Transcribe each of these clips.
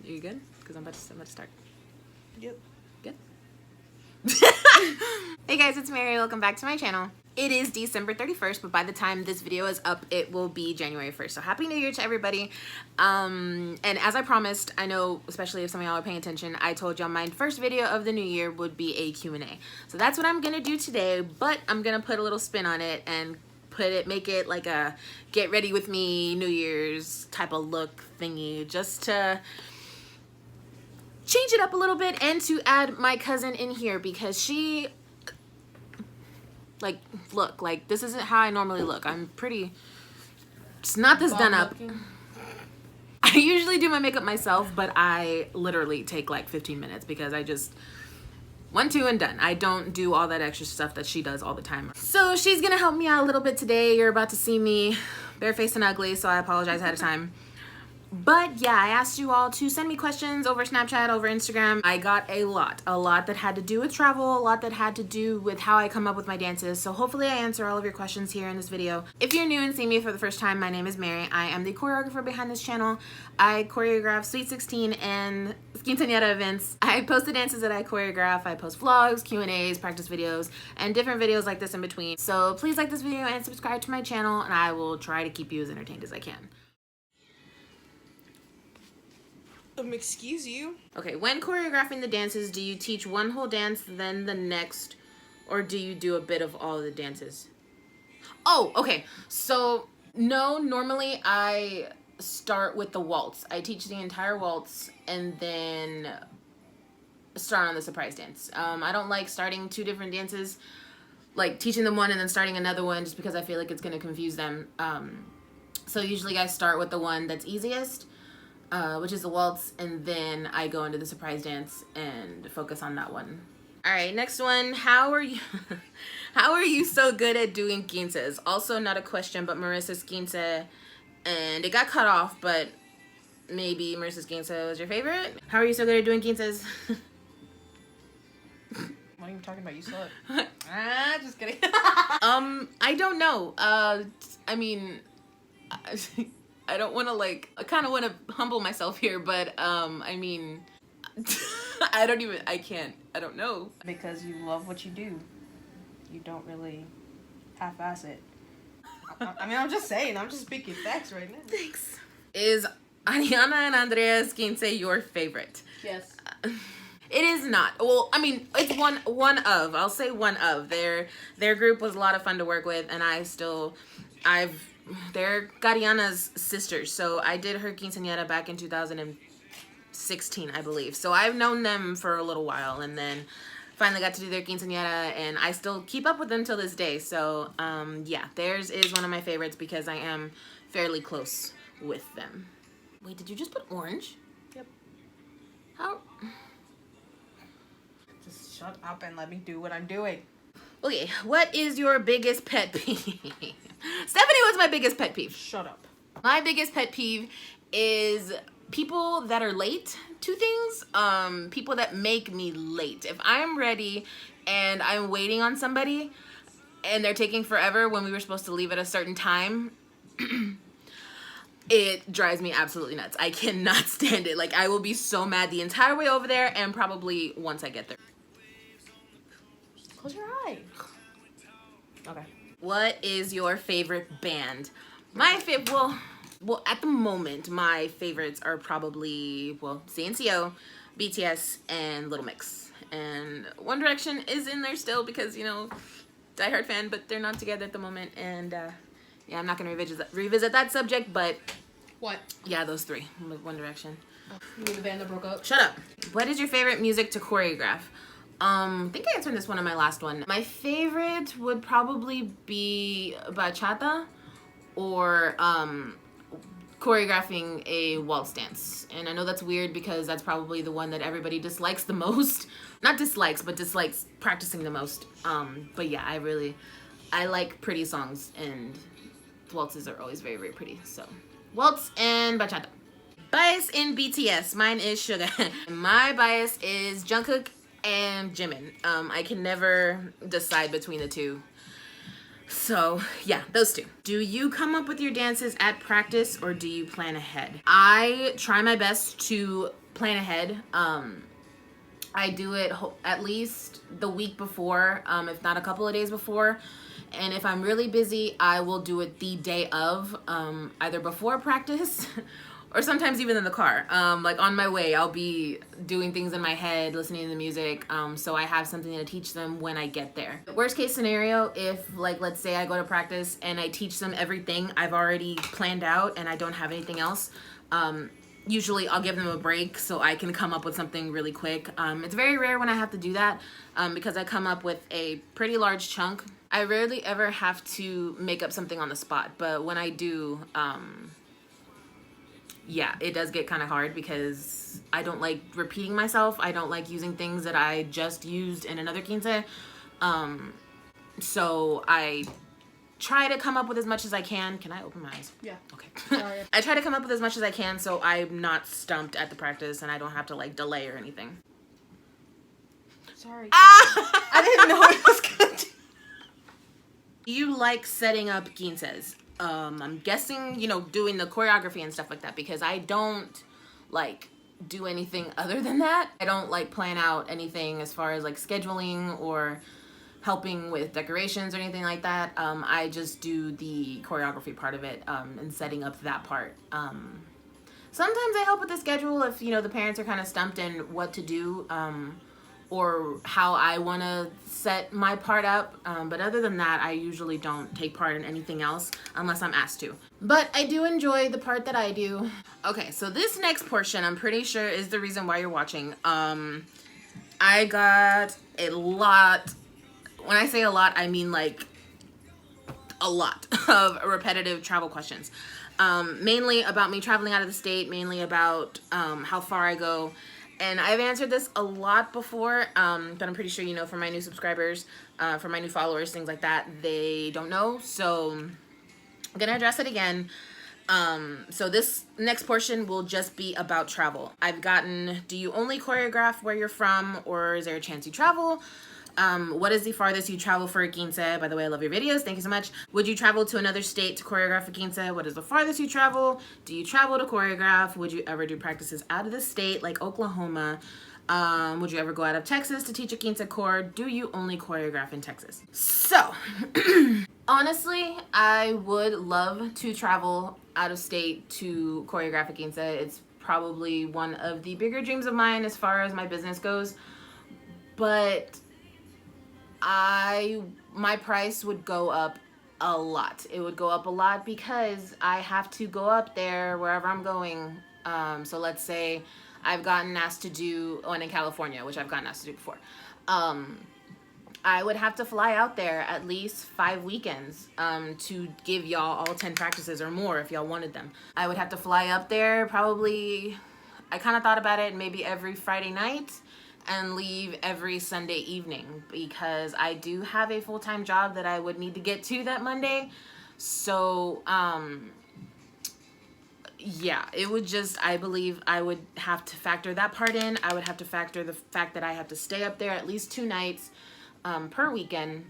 Are you good? Because I'm about to start. Yep. Good? Hey guys, it's Mary. Welcome back to my channel. It is December 31st, but by the time this video is up, it will be January 1st. So Happy New Year to everybody. And as I promised, I know, especially if some of y'all are paying attention, I told y'all my first video of the new year would be a Q&A. So that's what I'm gonna do today, but I'm gonna put a little spin on it and make it like a get ready with me New Year's type of look thingy, just to change it up a little bit and to add my cousin in here because she, like, look, like, this isn't how I normally look. I'm pretty, it's not this done up. I usually do my makeup myself, but I literally take like 15 minutes because I just 1, 2, and done. I don't do all that extra stuff that she does all the time. So she's gonna help me out a little bit today. You're about to see me barefaced and ugly, so I apologize ahead of time. But yeah, I asked you all to send me questions over Snapchat, over Instagram. I got a lot that had to do with travel, a lot that had to do with how I come up with my dances. So hopefully I answer all of your questions here in this video. If you're new and see me for the first time, my name is Mary. I am the choreographer behind this channel. I choreograph Sweet 16 and quinceañera events. I post the dances that I choreograph. I post vlogs, Q&As, practice videos, and different videos like this in between. So please like this video and subscribe to my channel, and I will try to keep you as entertained as I can. Excuse you? Okay, when choreographing the dances, do you teach one whole dance, then the next, or do you do a bit of all the dances? Oh, okay. So, no, normally I start with the waltz. I teach the entire waltz and then start on the surprise dance. I don't like starting 2 different dances, like teaching them one and then starting another one just because I feel like it's going to confuse them. So usually I start with the one that's easiest, which is the waltz, and then I go into the surprise dance and focus on that one. All right, next one. How are you? How are you so good at doing quinces? Also, not a question, but Marissa's quince, and it got cut off, but maybe Marissa's quince was your favorite. How are you so good at doing quinces? What are you talking about? You suck. Just kidding. I don't know. I mean, I don't want to, like, I kind of want to humble myself here, but, I mean, I don't know. Because you love what you do. You don't really half-ass it. I mean, I'm just saying. I'm just speaking facts right now. Thanks. Is Ariana and Andrea's quince your favorite? Yes. It is not. Well, I mean, it's one of. I'll say one of. Their group was a lot of fun to work with, and they're Gariana's sisters, so I did her quinceañera back in 2016, I believe. So I've known them for a little while, and then finally got to do their quinceañera, and I still keep up with them till this day. So yeah, theirs is one of my favorites because I am fairly close with them. Wait, did you just put orange? Yep. How? Just shut up and let me do what I'm doing. Okay, what is your biggest pet peeve? Stephanie, what's my biggest pet peeve? Shut up. My biggest pet peeve is people that are late to things, people that make me late. If I'm ready and I'm waiting on somebody and they're taking forever when we were supposed to leave at a certain time, it drives me absolutely nuts. I cannot stand it. Like, I will be so mad the entire way over there and probably once I get there. Close your eye. Okay. What is your favorite band? My favorite, well, at the moment, my favorites are probably, well, CNCO, BTS, and Little Mix. And One Direction is in there still because, you know, diehard fan, but they're not together at the moment. And yeah, I'm not going to revisit that subject, but What? yeah, those 3 with One Direction. You mean the band that broke up? Shut up. What is your favorite music to choreograph? I think I answered this one in my last one. My favorite would probably be bachata or choreographing a waltz dance. And I know that's weird because that's probably the one that everybody dislikes the most. Not dislikes, but dislikes practicing the most. But yeah, I like pretty songs, and waltzes are always very, very pretty. So waltz and bachata. Bias in BTS. Mine is Suga. My bias is Jungkook and Jimin. I can never decide between the 2. So yeah, those 2. Do you come up with your dances at practice or do you plan ahead? I try my best to plan ahead. I do it at least the week before, if not a couple of days before. And if I'm really busy, I will do it the day of, either before practice or sometimes even in the car. Like on my way, I'll be doing things in my head, listening to the music, so I have something to teach them when I get there. Worst case scenario, if like, let's say I go to practice and I teach them everything I've already planned out and I don't have anything else, usually I'll give them a break so I can come up with something really quick. It's very rare when I have to do that, because I come up with a pretty large chunk. I rarely ever have to make up something on the spot, but when I do, yeah, it does get kind of hard because I don't like repeating myself. I don't like using things that I just used in another quince. So I try to come up with as much as I can. Can I open my eyes? Yeah. Okay. Sorry. I try to come up with as much as I can so I'm not stumped at the practice and I don't have to like delay or anything. Sorry. Ah! I didn't know it was good. Do you like setting up quinces? I'm guessing, you know, doing the choreography and stuff like that, because I don't like do anything other than that. I don't like plan out anything as far as like scheduling or helping with decorations or anything like that. I just do the choreography part of it, and setting up that part. Sometimes I help with the schedule if, you know, the parents are kind of stumped in what to do, or how I want to set my part up. But other than that, I usually don't take part in anything else unless I'm asked to. But I do enjoy the part that I do. Okay, so this next portion, I'm pretty sure is the reason why you're watching. I got a lot. When I say a lot, I mean like a lot of repetitive travel questions. Mainly about me traveling out of the state, mainly about how far I go. And I've answered this a lot before, but I'm pretty sure, you know, for my new subscribers, for my new followers, things like that, they don't know. So I'm going to address it again. So this next portion will just be about travel. I've gotten, do you only choreograph where you're from, or is there a chance you travel? What is the farthest you travel for a quince? By the way, I love your videos. Thank you so much. Would you travel to another state to choreograph a quince? What is the farthest you travel? Do you travel to choreograph? Would you ever do practices out of the state, like Oklahoma? Would you ever go out of Texas to teach a quince core? Do you only choreograph in Texas? So, honestly, I would love to travel out of state to choreograph a quince. It's probably one of the bigger dreams of mine as far as my business goes. But my price would go up a lot. It would go up a lot because I have to go up there wherever I'm going. So let's say I've gotten asked to do one in California, which I've gotten asked to do before. I would have to fly out there at least 5 weekends to give y'all all 10 practices or more if y'all wanted them. I would have to fly up there probably, I kind of thought about it, maybe every Friday night, and leave every Sunday evening, because I do have a full-time job that I would need to get to that Monday. So, yeah, it would just, I believe I would have to factor that part in. I would have to factor the fact that I have to stay up there at least 2 nights per weekend,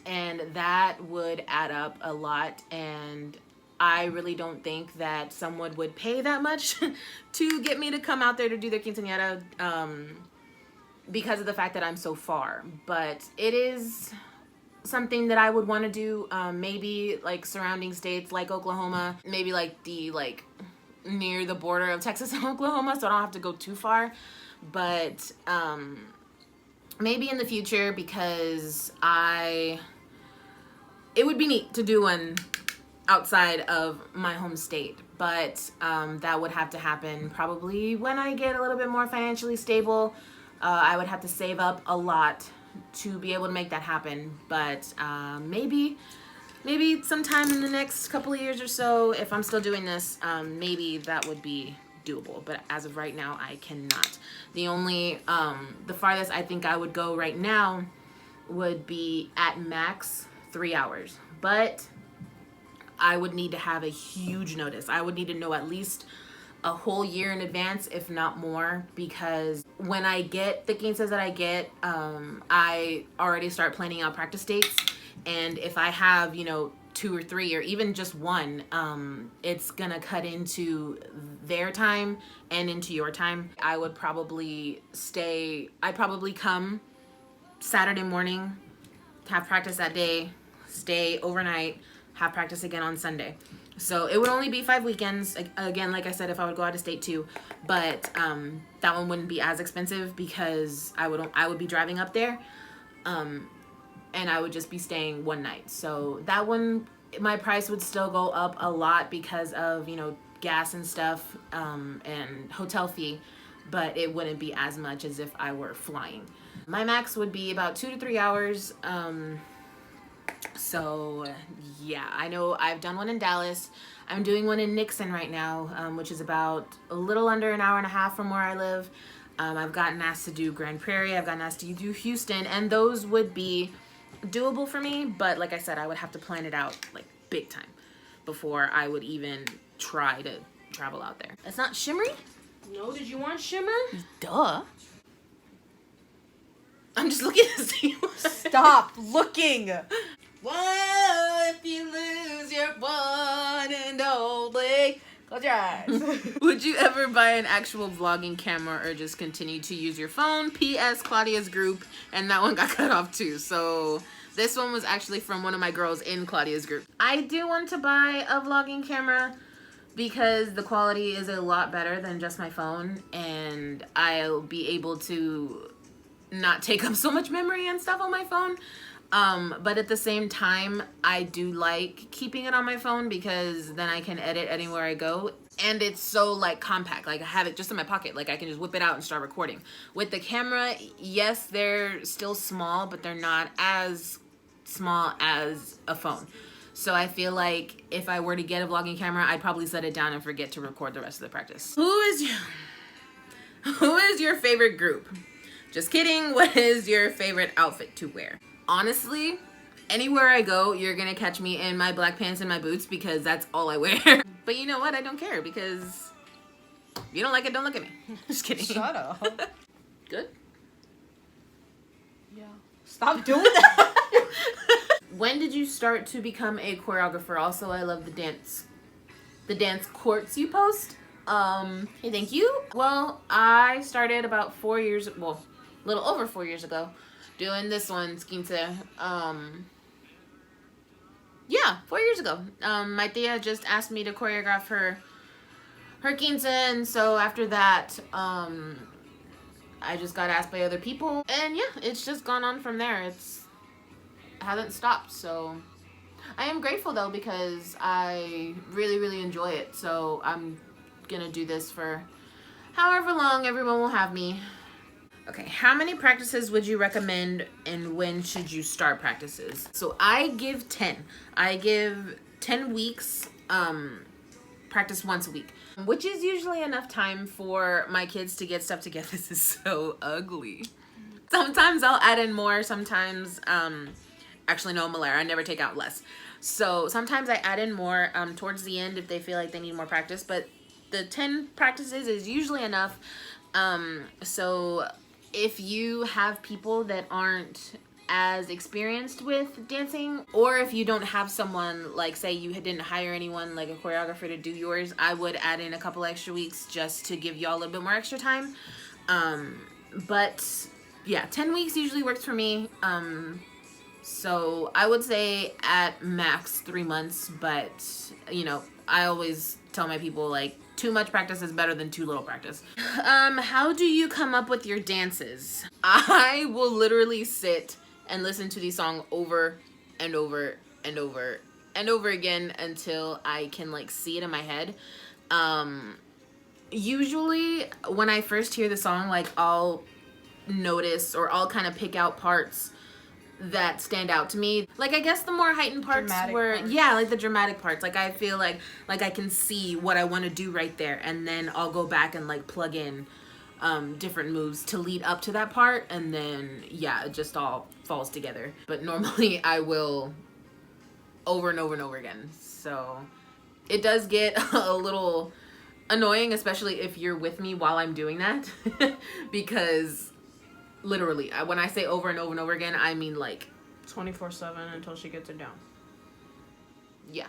and that would add up a lot. And I really don't think that someone would pay that much to get me to come out there to do their quinceañera, because of the fact that I'm so far. But it is something that I would want to do, maybe like surrounding states like Oklahoma, maybe like near the border of Texas and Oklahoma, so I don't have to go too far. But maybe in the future, because it would be neat to do one outside of my home state. But that would have to happen probably when I get a little bit more financially stable. I would have to save up a lot to be able to make that happen. But maybe sometime in the next couple of years or so, if I'm still doing this, maybe that would be doable. But as of right now, I cannot. The farthest I think I would go right now would be at max 3 hours. But I would need to have a huge notice. I would need to know at least a whole year in advance, if not more, because when I get the quinces that I get, I already start planning out practice dates. And if I have, you know, 2 or 3 or even just one, it's gonna cut into their time and into your time. I'd probably come Saturday morning, have practice that day, stay overnight, have practice again on Sunday. So it would only be 5 weekends. Again, like I said, if I would go out of state too, but that one wouldn't be as expensive because I would be driving up there, and I would just be staying one night. So that one, my price would still go up a lot because of, you know, gas and stuff, and hotel fee, but it wouldn't be as much as if I were flying. My max would be about 2 to 3 hours. So yeah, I know I've done one in Dallas. I'm doing one in Nixon right now, which is about a little under an hour and a half from where I live. I've gotten asked to do Grand Prairie. I've gotten asked to do Houston, and those would be doable for me. But like I said, I would have to plan it out like big time before I would even try to travel out there. It's not shimmery? No, did you want shimmer? Duh. I'm just looking to see. Stop looking. Whoa, if you lose your one and only. Close your eyes. Would you ever buy an actual vlogging camera or just continue to use your phone? P.S. Claudia's group, and that one got cut off too. So this one was actually from one of my girls in Claudia's group. I do want to buy a vlogging camera because the quality is a lot better than just my phone, and I'll be able to not take up so much memory and stuff on my phone. But at the same time, I do like keeping it on my phone because then I can edit anywhere I go, and it's so like compact. Like I have it just in my pocket. Like I can just whip it out and start recording. With the camera, yes, they're still small, but they're not as small as a phone. So I feel like if I were to get a vlogging camera, I'd probably set it down and forget to record the rest of the practice. Who is your favorite group? Just kidding. What is your favorite outfit to wear? Honestly, anywhere I go, you're gonna catch me in my black pants and my boots because that's all I wear. But you know what? I don't care because if you don't like it, don't look at me. Just kidding. Shut up. Good? Yeah. Stop doing that. When did you start to become a choreographer? Also, I love the dance courts you post. Hey, thank you. Well, I started about 4 years, well, a little over 4 years ago, doing this one, Skinte. Yeah, 4 years ago. My tia just asked me to choreograph her quince, and so after that, I just got asked by other people, and yeah, it's just gone on from there. It hasn't stopped, so I am grateful though because I really, really enjoy it. So I'm gonna do this for however long everyone will have me. Okay, how many practices would you recommend and when should you start practices? So I give 10. I give 10 weeks, practice once a week, which is usually enough time for my kids to get stuff together. This is so ugly. Sometimes I'll add in more, sometimes, actually no, Malera, I never take out less. So sometimes I add in more towards the end if they feel like they need more practice, but the 10 practices is usually enough. So if you have people that aren't as experienced with dancing, or if you don't have someone, like say you didn't hire anyone like a choreographer to do yours, I would add in a couple extra weeks just to give y'all a little bit more extra time. But yeah, 10 weeks usually works for me. So I would say at max 3 months, but you know, I always tell my people like too much practice is better than too little practice. How do you come up with your dances? I will literally sit and listen to the song over and over and over and over again until I can like see it in my head. Usually when I first hear the song, like I'll notice or I'll kind of pick out parts that stand out to me. Like I guess the more heightened parts yeah, like the dramatic parts. Like I feel like I can see what I want to do right there, and then I'll go back and like plug in different moves to lead up to that part, and then yeah, it just all falls together. But normally I will over and over and over again. So it does get a little annoying, especially if you're with me while I'm doing that because literally, when I say over and over and over again, I mean like 24/7 until she gets it down. Yeah.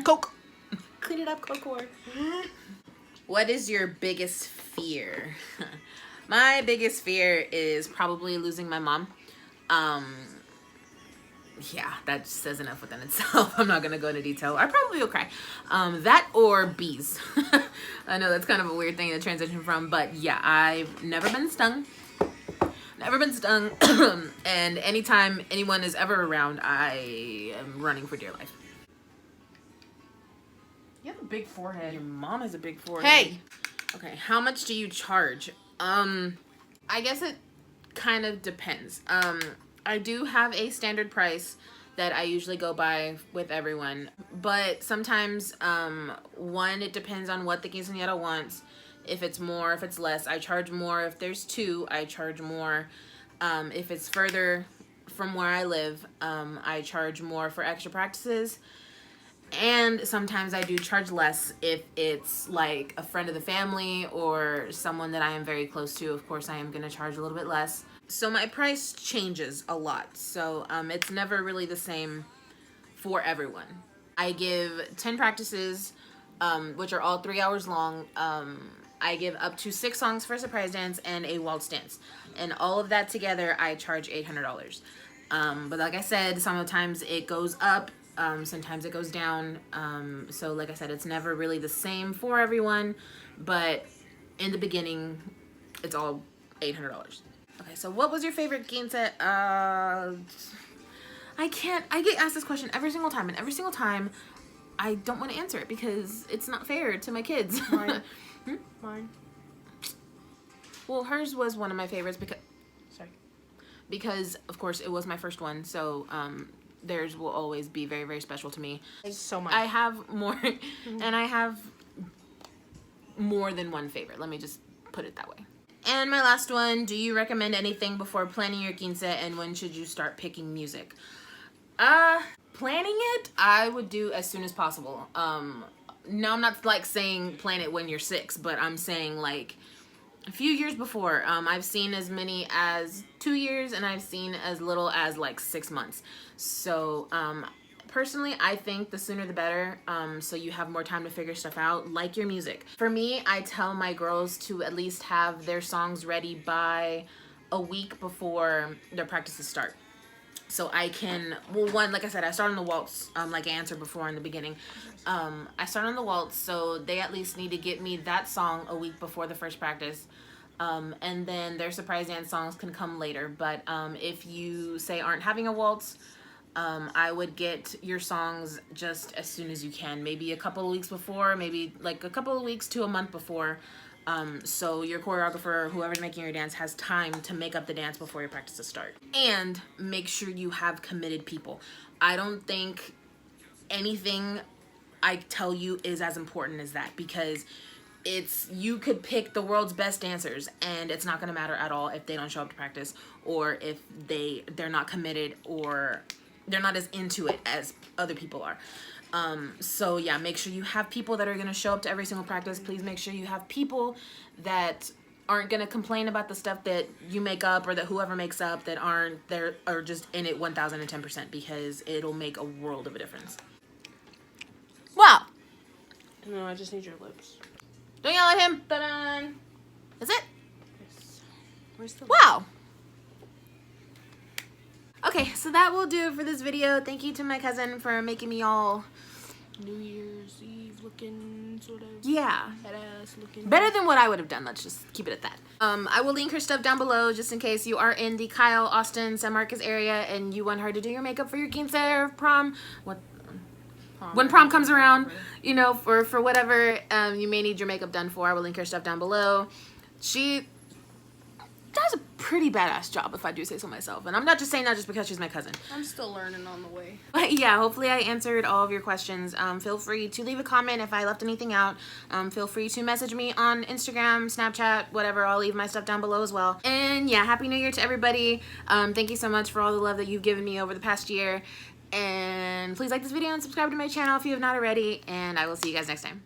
Coke. Clean it up, Coke. What is your biggest fear? My biggest fear is probably losing my mom. Yeah, that says enough within itself. I'm not gonna go into detail. I probably will cry. That or bees. I know that's kind of a weird thing to transition from, but yeah, I've never been stung. Never been stung. And anytime anyone is ever around, I am running for dear life. You have a big forehead. Your mom has a big forehead. Hey! Okay, how much do you charge? I guess it kind of depends. I do have a standard price that I usually go by with everyone, but sometimes, one, it depends on what the quinceañera wants. If it's more, if it's less, I charge more. If there's two, I charge more. If it's further from where I live, I charge more for extra practices. And sometimes I do charge less if it's like a friend of the family or someone that I am very close to. Of course, I am going to charge a little bit less. So my price changes a lot. So it's never really the same for everyone. I give 10 practices, which are all 3 hours long. I give up to 6 songs for a surprise dance and a waltz dance. And all of that together, I charge $800. But like I said, sometimes it goes up. Sometimes it goes down. So like I said, it's never really the same for everyone, but in the beginning, it's all $800. Okay, so what was your favorite quince? I get asked this question every single time, and every single time, I don't want to answer it because it's not fair to my kids. Mine. Mine. Well, hers was one of my favorites because of course it was my first one, so theirs will always be very, very special to me. So much. I have more, and I have more than one favorite. Let me just put it that way. And my last one, do you recommend anything before planning your quince, and when should you start picking music? Planning it, I would do as soon as possible. No, I'm not like saying plan it when you're 6, but I'm saying like a few years before. I've seen as many as 2 years, and I've seen as little as like 6 months. So personally, I think the sooner the better, so you have more time to figure stuff out, like your music. For me, I tell my girls to at least have their songs ready by a week before their practices start. So I can, well, one, like I said, I start on the waltz, like I answered before in the beginning. I start on the waltz, so they at least need to get me that song a week before the first practice. And then their surprise dance songs can come later. But if you, say, aren't having a waltz, I would get your songs just as soon as you can. Maybe a couple of weeks before, maybe like a couple of weeks to a month before. So your choreographer, whoever's making your dance, has time to make up the dance before your practices start. And make sure you have committed people. I don't think anything I tell you is as important as that, because you could pick the world's best dancers and it's not going to matter at all if they don't show up to practice, or if they're not committed, or they're not as into it as other people are. So yeah, make sure you have people that are going to show up to every single practice. Please make sure you have people that aren't going to complain about the stuff that you make up, or that whoever makes up, that aren't there, or just in it 1010%, because it'll make a world of a difference. Wow. No, I just need your lips. Don't yell at him. Ta-da! That's it? Yes. Where's the Wow. Okay, so that will do it for this video. Thank you to my cousin for making me all New Year's Eve looking, sort of. Yeah. Badass looking. Better than what I would have done. Let's just keep it at that. I will link her stuff down below just in case you are in the Kyle, Austin, San Marcos area and you want her to do your makeup for your quince or prom. When prom comes around, you know, for whatever you may need your makeup done for. I will link her stuff down below. She does a pretty badass job, if I do say so myself. And I'm not just saying that just because she's my cousin. I'm still learning on the way. But yeah, hopefully I answered all of your questions. Feel free to leave a comment if I left anything out. Feel free to message me on Instagram, Snapchat, whatever. I'll leave my stuff down below as well. And yeah, Happy New Year to everybody. Thank you so much for all the love that you've given me over the past year. And please like this video and subscribe to my channel if you have not already. And I will see you guys next time.